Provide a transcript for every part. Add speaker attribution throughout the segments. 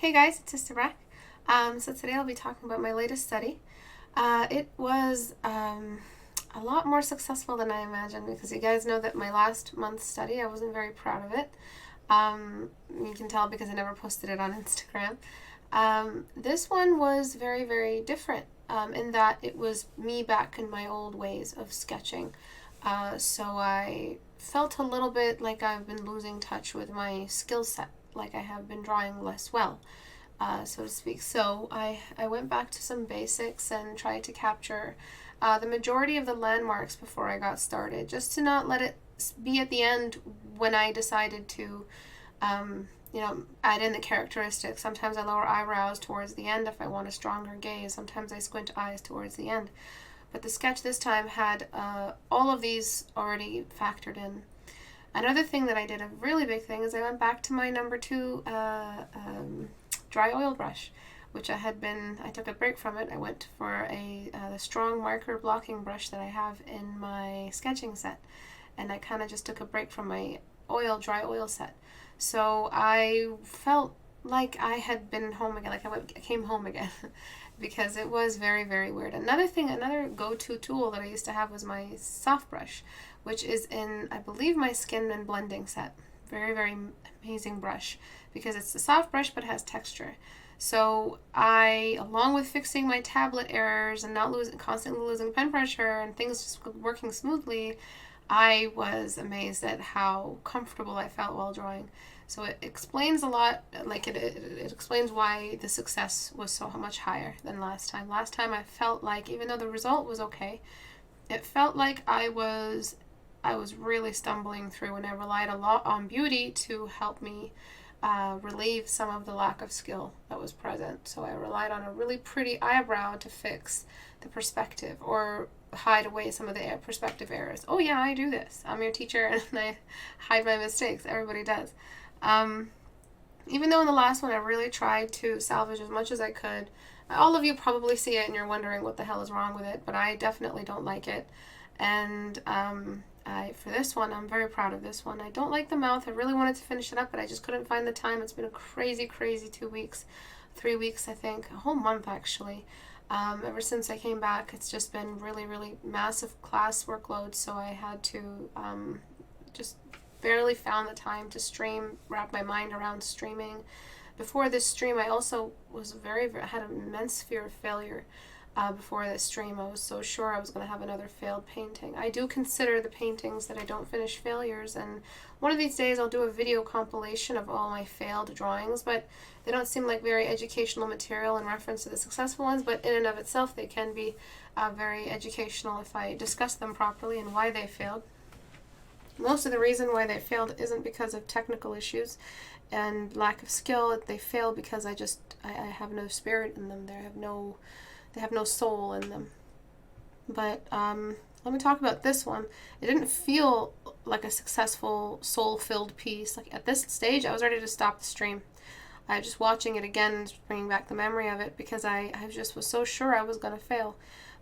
Speaker 1: Hey guys, it's Istebrak. So today I'll be talking about my latest study. It was a lot more successful than I imagined because you guys know that my last month's study, I wasn't very proud of it. You can tell because I never posted it on Instagram. This one was very, very different in that it was me back in my old ways of sketching. So I felt a little bit like I've been losing touch with my skill set, like I have been drawing less well, so to speak. So I went back to some basics and tried to capture the majority of the landmarks before I got started, just to not let it be at the end when I decided to add in the characteristics. Sometimes I lower eyebrows towards the end if I want a stronger gaze. Sometimes I squint eyes towards the end. But the sketch this time had all of these already factored in. Another thing that I did, a really big thing, is I went back to my number 2 dry oil brush, which I took a break from it. I went for the strong marker blocking brush that I have in my sketching set. And I kind of just took a break from my dry oil set. So I felt like I had been home again, like I came home again. Because it was very, very weird. Another go-to tool that I used to have was my soft brush, which is in, I believe, my skin and blending set. Very, very amazing brush because it's a soft brush but has texture. So I, along with fixing my tablet errors and not constantly losing pen pressure and things just working smoothly, I was amazed at how comfortable I felt while drawing. So it explains a lot, like it explains why the success was so much higher than last time. Last time I felt like, even though the result was okay, it felt like I was really stumbling through, and I relied a lot on beauty to help me relieve some of the lack of skill that was present. So I relied on a really pretty eyebrow to fix the perspective or hide away some of the perspective errors. Oh yeah, I do this. I'm your teacher and I hide my mistakes. Everybody does. Even though in the last one I really tried to salvage as much as I could. All of you probably see it and you're wondering what the hell is wrong with it, but I definitely don't like it. And for this one, I'm very proud of this one. I don't like the mouth. I really wanted to finish it up, but I just couldn't find the time. It's been a crazy, crazy 2 weeks, 3 weeks, I think, a whole month actually. Ever since I came back, it's just been really, really massive class workload, so I had to just barely found the time to stream, wrap my mind around streaming. Before this stream, I also had an immense fear of failure. Before this stream, I was so sure I was going to have another failed painting. I do consider the paintings that I don't finish failures, and one of these days I'll do a video compilation of all my failed drawings, but they don't seem like very educational material in reference to the successful ones, but in and of itself they can be very educational if I discuss them properly and why they failed. Most of the reason why they failed isn't because of technical issues and lack of skill. They fail because I have no spirit in them. They have no soul in them. But let me talk about this one. It didn't feel like a successful, soul-filled piece. Like at this stage, I was ready to stop the stream. I was just watching it again, bringing back the memory of it because I just was so sure I was going to fail.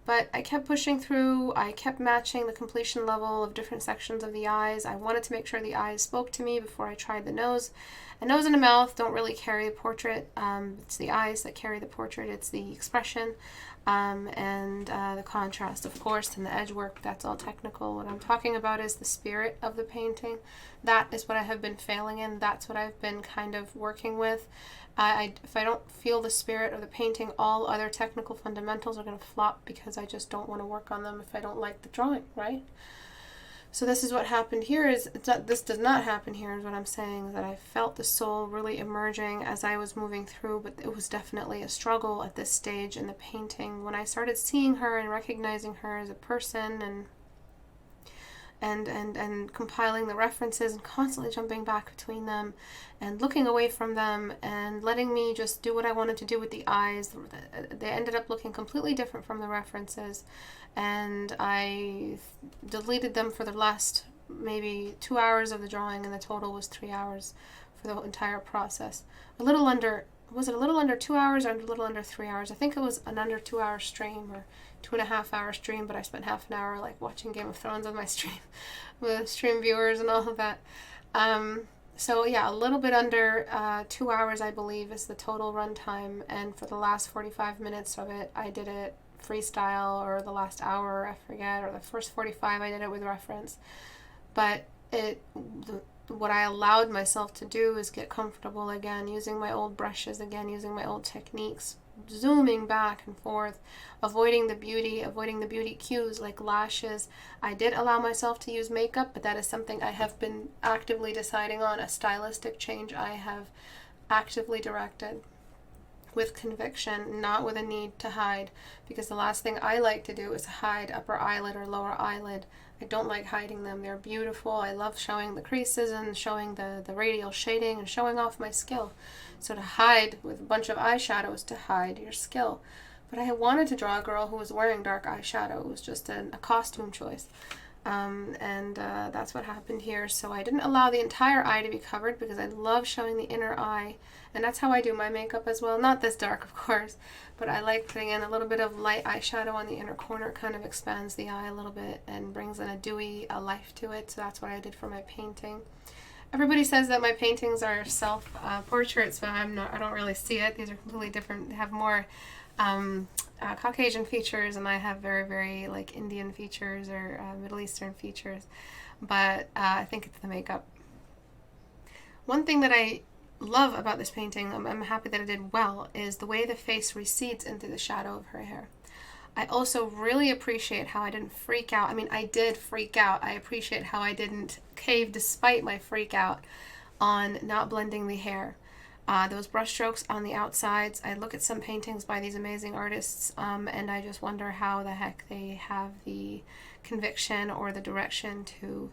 Speaker 1: But I kept pushing through. I kept matching the completion level of different sections of the eyes. I wanted to make sure the eyes spoke to me before I tried the nose. A nose and a mouth don't really carry the portrait. It's the eyes that carry the portrait. It's the expression and the contrast, of course, and the edge work. That's all technical. What I'm talking about is the spirit of the painting. That is what I have been failing in. That's what I've been kind of working with. If I don't feel the spirit of the painting, all other technical fundamentals are going to flop because I just don't want to work on them if I don't like the drawing, right? So this is what happened here. This does not happen here is what I'm saying, that I felt the soul really emerging as I was moving through, but it was definitely a struggle at this stage in the painting. When I started seeing her and recognizing her as a person and compiling the references and constantly jumping back between them and looking away from them and letting me just do what I wanted to do with the eyes. They ended up looking completely different from the references, and I deleted them for the last maybe 2 hours of the drawing, and the total was 3 hours for the entire process. Was it a little under 2 hours or a little under 3 hours? I think it was an under 2 hour stream or 2.5 hour stream, but I spent half an hour like watching Game of Thrones on my stream with stream viewers and all of that. So yeah, a little bit under 2 hours, I believe, is the total runtime. And for the last 45 minutes of it, I did it freestyle, or the last hour, I forget, or the first 45, I did it with reference. But what I allowed myself to do is get comfortable again, using my old brushes again, using my old techniques, zooming back and forth, avoiding the beauty cues like lashes. I did allow myself to use makeup, but that is something I have been actively deciding on, a stylistic change I have actively directed with conviction, not with a need to hide, because the last thing I like to do is hide upper eyelid or lower eyelid. I don't like hiding them. They're beautiful. I love showing the creases and showing the radial shading and showing off my skill. So to hide with a bunch of eyeshadow is to hide your skill. But I wanted to draw a girl who was wearing dark eyeshadow. It was just a costume choice. That's what happened here. So I didn't allow the entire eye to be covered because I love showing the inner eye. And that's how I do my makeup as well. Not this dark, of course, but I like putting in a little bit of light eyeshadow on the inner corner. It kind of expands the eye a little bit and brings in a dewy life to it. So that's what I did for my painting. Everybody says that my paintings are self-portraits, but I don't really see it. These are completely different. They have more Caucasian features, and I have very, very like Indian features or Middle Eastern features. But I think it's the makeup. One thing that I love about this painting, I'm happy that I did well, is the way the face recedes into the shadow of her hair. I also really appreciate how I didn't freak out. I mean, I did freak out. I appreciate how I didn't cave despite my freak out on not blending the hair. Those brush strokes on the outsides, I look at some paintings by these amazing artists, and I just wonder how the heck they have the conviction or the direction to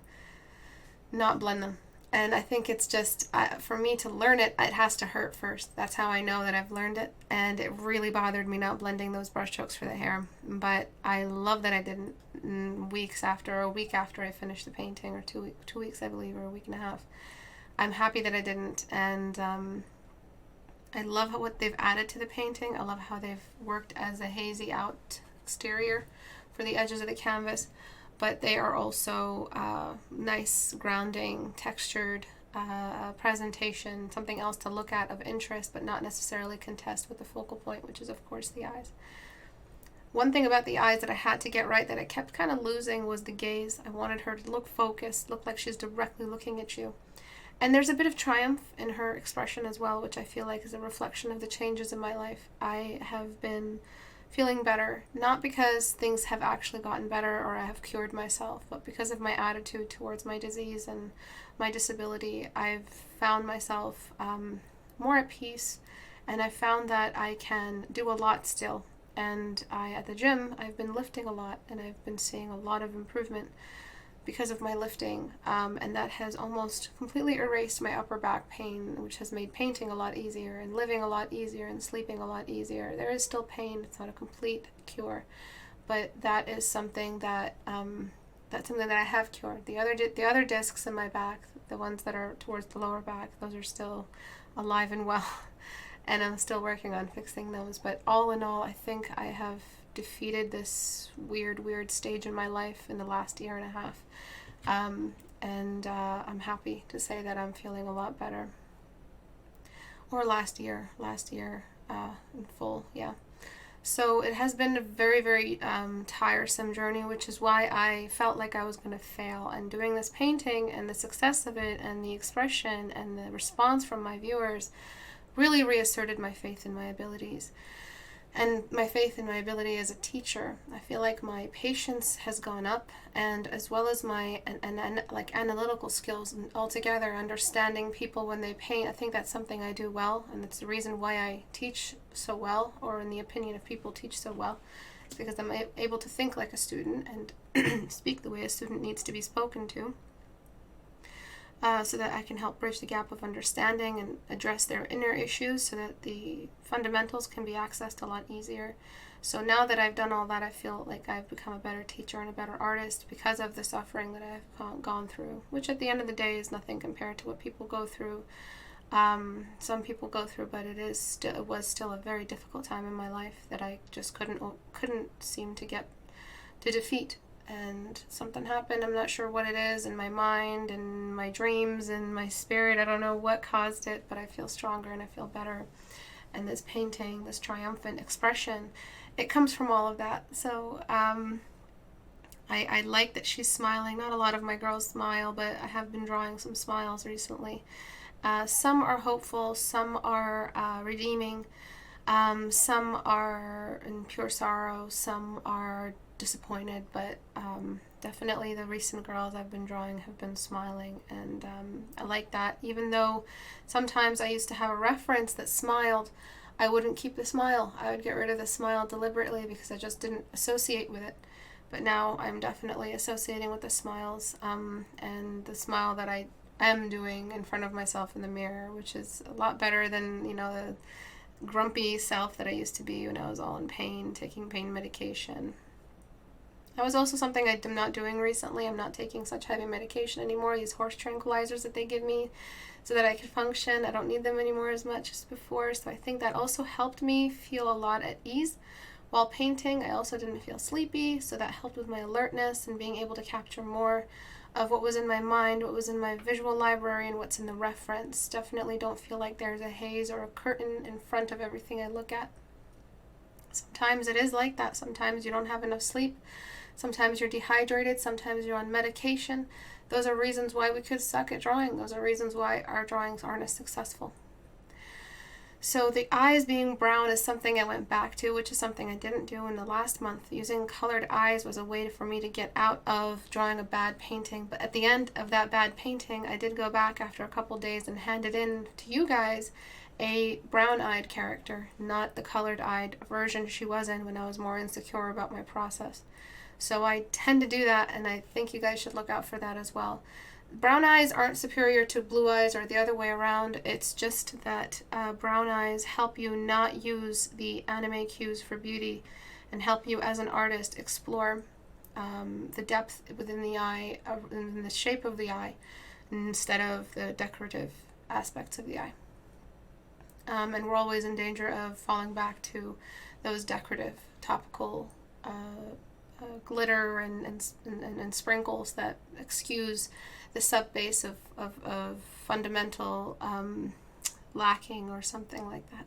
Speaker 1: not blend them. And I think it's just, for me to learn it, it has to hurt first. That's how I know that I've learned it. And it really bothered me not blending those brush strokes for the hair. But I love that I didn't a week after I finished the painting, or 2 weeks, I believe, or a week and a half. I'm happy that I didn't. And I love what they've added to the painting. I love how they've worked as a hazy out exterior for the edges of the canvas. But they are also nice, grounding, textured presentation, something else to look at of interest, but not necessarily contest with the focal point, which is, of course, the eyes. One thing about the eyes that I had to get right, that I kept kind of losing, was the gaze. I wanted her to look focused, look like she's directly looking at you. And there's a bit of triumph in her expression as well, which I feel like is a reflection of the changes in my life. I have been feeling better, not because things have actually gotten better or I have cured myself, but because of my attitude towards my disease and my disability. I've found myself more at peace, and I've found that I can do a lot still. And at the gym, I've been lifting a lot, and I've been seeing a lot of improvement because of my lifting, and that has almost completely erased my upper back pain, which has made painting a lot easier and living a lot easier and sleeping a lot easier. There is still pain. It's not a complete cure, but that is something that I have cured. The other discs in my back, the ones that are towards the lower back, those are still alive and well, and I'm still working on fixing those. But all in all, I think I have defeated this weird stage in my life in the last year and a half. I'm happy to say that I'm feeling a lot better. Or last year in full, yeah. So it has been a very, very tiresome journey, which is why I felt like I was going to fail. And doing this painting and the success of it and the expression and the response from my viewers really reasserted my faith in my abilities. And my faith in my ability as a teacher. I feel like my patience has gone up, and as well as my analytical skills, and altogether understanding people when they paint. I think that's something I do well, and it's the reason why I teach so well, or in the opinion of people teach so well, because I'm able to think like a student and speak the way a student needs to be spoken to. So that I can help bridge the gap of understanding and address their inner issues so that the fundamentals can be accessed a lot easier. So now that I've done all that, I feel like I've become a better teacher and a better artist because of the suffering that I've gone through, which at the end of the day is nothing compared to what people go through. Some people go through, but it was still a very difficult time in my life that I just couldn't seem to get to defeat. and something happened. I'm not sure what it is in my mind and my dreams and my spirit. I don't know what caused it, but I feel stronger and I feel better. And this painting, this triumphant expression, it comes from all of that. So I like that she's smiling. Not a lot of my girls smile, but I have been drawing some smiles recently. Some are hopeful, some are redeeming, some are in pure sorrow, some are disappointed, but definitely the recent girls I've been drawing have been smiling, and I like that. Even though sometimes I used to have a reference that smiled, I wouldn't keep the smile. I would get rid of the smile deliberately because I just didn't associate with it. But now I'm definitely associating with the smiles, and the smile that I am doing in front of myself in the mirror, which is a lot better than, the grumpy self that I used to be when I was all in pain, taking pain medication. That was also something I'm not doing recently. I'm not taking such heavy medication anymore, these horse tranquilizers that they give me so that I can function. I don't need them anymore as much as before, so I think that also helped me feel a lot at ease. While painting, I also didn't feel sleepy, so that helped with my alertness and being able to capture more of what was in my mind, what was in my visual library, and what's in the reference. Definitely don't feel like there's a haze or a curtain in front of everything I look at. Sometimes it is like that. Sometimes you don't have enough sleep. Sometimes you're dehydrated. Sometimes you're on medication. Those are reasons why we could suck at drawing. Those are reasons why our drawings aren't as successful. So the eyes being brown is something I went back to, which is something I didn't do in the last month. Using colored eyes was a way for me to get out of drawing a bad painting. But at the end of that bad painting, I did go back after a couple days and handed in to you guys a brown-eyed character, not the colored-eyed version she was in when I was more insecure about my process. So I tend to do that, and I think you guys should look out for that as well. Brown eyes aren't superior to blue eyes or the other way around. It's just that brown eyes help you not use the anime cues for beauty and help you as an artist explore the depth within the eye, in the shape of the eye, instead of the decorative aspects of the eye. And we're always in danger of falling back to those decorative, topical glitter and sprinkles that excuse the sub-base of fundamental lacking or something like that.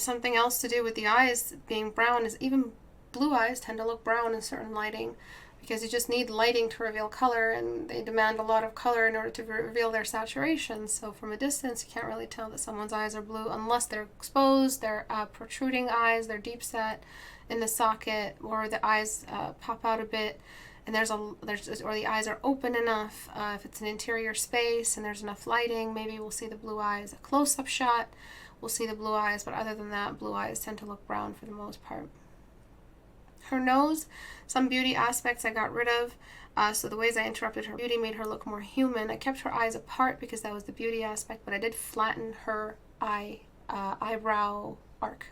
Speaker 1: Something else to do with the eyes being brown is even blue eyes tend to look brown in certain lighting because you just need lighting to reveal color, and they demand a lot of color in order to reveal their saturation. So from a distance, you can't really tell that someone's eyes are blue unless they're exposed, they're protruding eyes, they're deep set in the socket, or the eyes pop out a bit, and or the eyes are open enough. If it's an interior space and there's enough lighting, maybe we'll see the blue eyes. A close-up shot, we'll see the blue eyes, but other than that, blue eyes tend to look brown for the most part. Her nose, some beauty aspects I got rid of. So the ways I interrupted her beauty made her look more human. I kept her eyes apart because that was the beauty aspect, but I did flatten her eyebrow arc.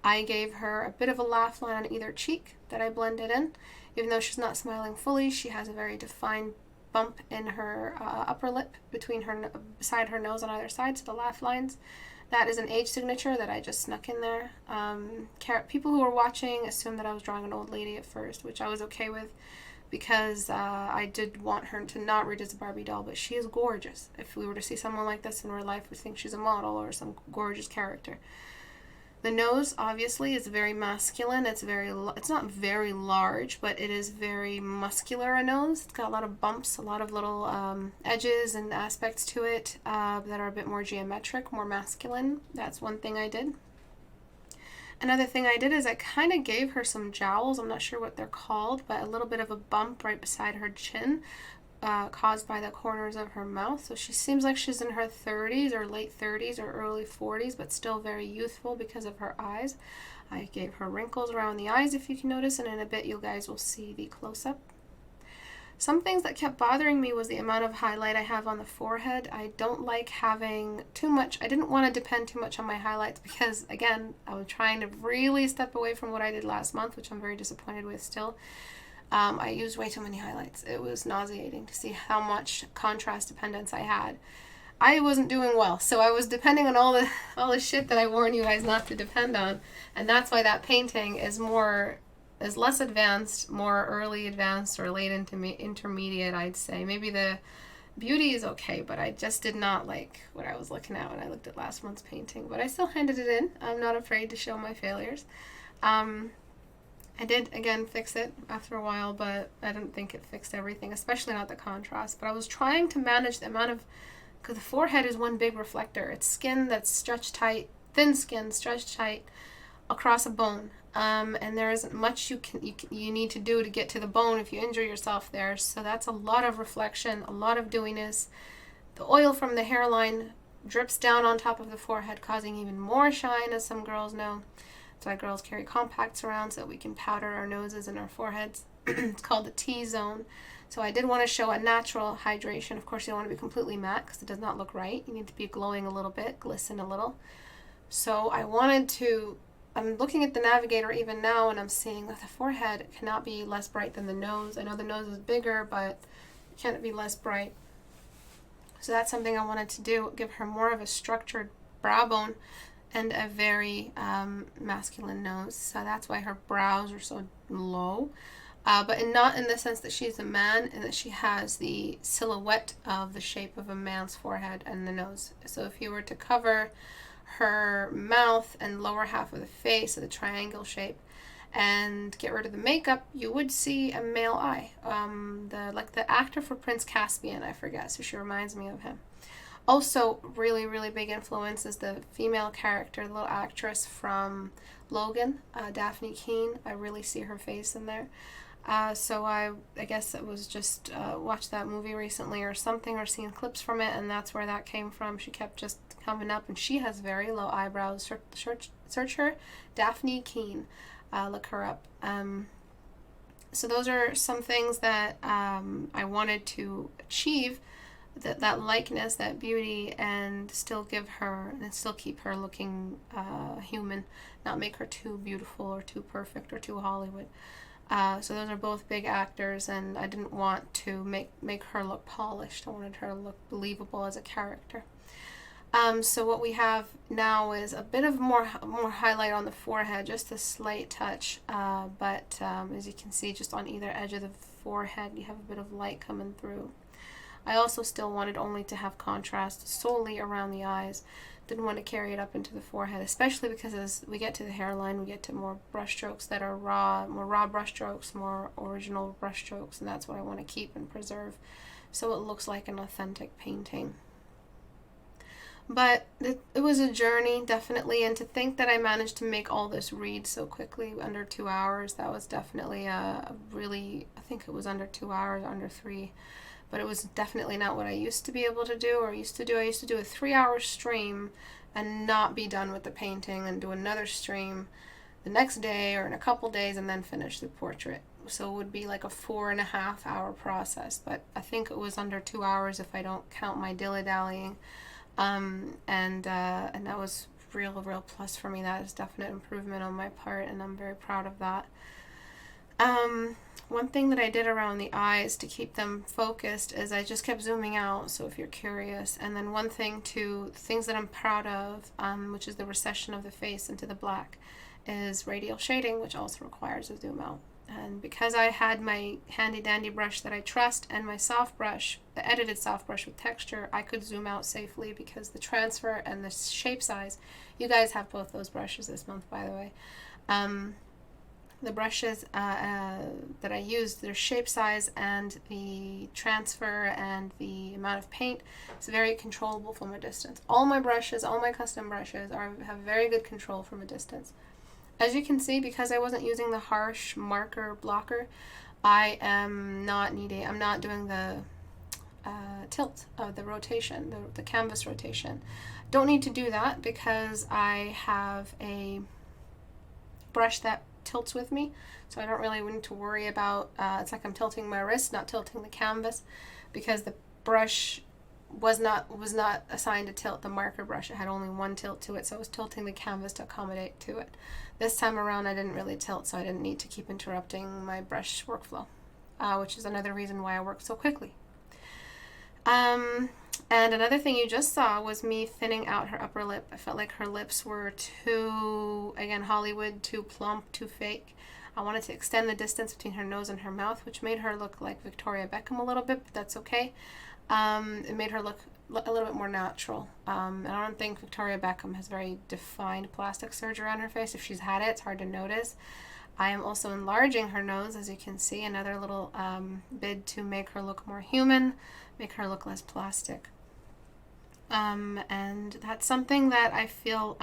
Speaker 1: I gave her a bit of a laugh line on either cheek that I blended in. Even though she's not smiling fully, she has a very defined bump in her upper lip beside her nose on either side, so the laugh lines. That is an age signature that I just snuck in there. People who were watching assumed that I was drawing an old lady at first, which I was okay with because I did want her to not read as a Barbie doll, but she is gorgeous. If we were to see someone like this in real life, we'd think she's a model or some gorgeous character. The nose, obviously, is very masculine. It's not very large, but it is very muscular, a nose. It's got a lot of bumps, a lot of little edges and aspects to it that are a bit more geometric, more masculine. That's one thing I did. Another thing I did is I kind of gave her some jowls. I'm not sure what they're called, but a little bit of a bump right beside her chin, caused by the corners of her mouth. So she seems like she's in her 30s or late 30s or early 40s, but still very youthful because of her eyes. I gave her wrinkles around the eyes, if you can notice, and in a bit you guys will see the close-up. Some things that kept bothering me was the amount of highlight I have on the forehead. I don't like having too much. I didn't want to depend too much on my highlights because, again, I was trying to really step away from what I did last month, which I'm very disappointed with still. I used way too many highlights. It was nauseating to see how much contrast dependence I had. I wasn't doing well, so I was depending on all the shit that I warn you guys not to depend on, and that's why that painting is more is less advanced, more early advanced or late intermediate, I'd say. Maybe the beauty is okay, but I just did not like what I was looking at when I looked at last month's painting. But I still handed it in. I'm not afraid to show my failures. I did, again, fix it after a while, but I didn't think it fixed everything, especially not the contrast. But I was trying to manage the amount of, because the forehead is one big reflector. It's skin that's stretched tight, thin skin stretched tight across a bone. And there isn't much you need to do to get to the bone if you injure yourself there. So that's a lot of reflection, a lot of dewiness. The oil from the hairline drips down on top of the forehead, causing even more shine, as some girls know. That's why girls carry compacts around, so that we can powder our noses and our foreheads. It's called the T-zone. So I did want to show a natural hydration. Of course, you don't want to be completely matte because it does not look right. You need to be glowing a little bit, glisten a little. So I wanted to, I'm looking at the navigator even now, and I'm seeing that the forehead cannot be less bright than the nose. I know the nose is bigger, but it can't be less bright. So that's something I wanted to do, give her more of a structured brow bone and a very masculine nose. So that's why her brows are so low. But not in the sense that she's a man, and that she has the silhouette of the shape of a man's forehead and the nose. So if you were to cover her mouth and lower half of the face, so the triangle shape, and get rid of the makeup, you would see a male eye. The actor for Prince Caspian, I forget, so she reminds me of him. Also, really, really big influence is the female character, the little actress from Logan, Daphne Keane. I really see her face in there. So I guess it was just watched that movie recently or something, or seen clips from it, and that's where that came from. She kept just coming up, and she has very low eyebrows. Search her, Daphne Keane. Look her up. So those are some things that I wanted to achieve, that likeness, that beauty, and still give her, and still keep her looking human, not make her too beautiful or too perfect or too Hollywood. So those are both big actors, and I didn't want to make her look polished. I wanted her to look believable as a character. So what we have now is a bit of more highlight on the forehead, just a slight touch, but as you can see, just on either edge of the forehead, you have a bit of light coming through. I also still wanted only to have contrast solely around the eyes. Didn't want to carry it up into the forehead, especially because as we get to the hairline, we get to more brush strokes that are more raw brush strokes, more original brush strokes, and that's what I want to keep and preserve, so it looks like an authentic painting. But it was a journey, definitely, and to think that I managed to make all this read so quickly, under 2 hours, that was definitely a really, I think it was under 2 hours, under 3. But it was definitely not what I used to be able to do, or used to do. I used to do a 3-hour stream and not be done with the painting, and do another stream the next day or in a couple days, and then finish the portrait. So it would be like a 4.5-hour process. But I think it was under 2 hours if I don't count my dilly-dallying. And that was real plus for me. That is definite improvement on my part, and I'm very proud of that. One thing that I did around the eyes to keep them focused is I just kept zooming out, so if you're curious. And then one thing too, things that I'm proud of, which is the recession of the face into the black, is radial shading, which also requires a zoom out. And because I had my handy dandy brush that I trust, and my soft brush, the edited soft brush with texture, I could zoom out safely because the transfer and the shape size, you guys have both those brushes this month, by the way. The brushes that I used, their shape size and the transfer and the amount of paint is very controllable from a distance. All my brushes, all my custom brushes have very good control from a distance. As you can see, because I wasn't using the harsh marker blocker, I'm not doing the tilt of the rotation, the canvas rotation. Don't need to do that because I have a brush that tilts with me, so I don't really need to worry about, it's like I'm tilting my wrist, not tilting the canvas, because the brush was not assigned to tilt. The marker brush, it had only one tilt to it, so I was tilting the canvas to accommodate to it. This time around I didn't really tilt, so I didn't need to keep interrupting my brush workflow, which is another reason why I work so quickly. And another thing you just saw was me thinning out her upper lip. I felt like her lips were too, again, Hollywood, too plump, too fake. I wanted to extend the distance between her nose and her mouth, which made her look like Victoria Beckham a little bit, but that's okay. It made her look a little bit more natural. And I don't think Victoria Beckham has very defined plastic surgery on her face. If she's had it, it's hard to notice. I am also enlarging her nose, as you can see, another little bid to make her look more human, make her look less plastic. And that's something that I feel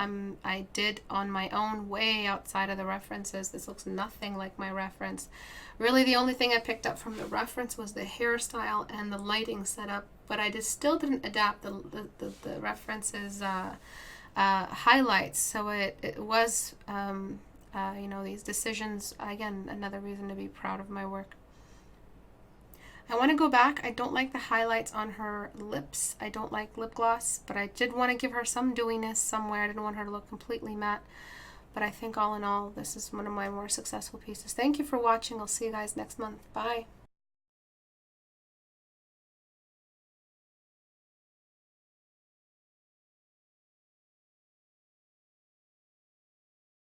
Speaker 1: I did on my own, way outside of the references. This looks nothing like my reference. Really, the only thing I picked up from the reference was the hairstyle and the lighting setup, but I just still didn't adapt the references highlights. So it was, these decisions, again, another reason to be proud of my work. I want to go back. I don't like the highlights on her lips. I don't like lip gloss, but I did want to give her some dewiness somewhere. I didn't want her to look completely matte. But I think all in all, this is one of my more successful pieces. Thank you for watching. I'll see you guys next month. Bye.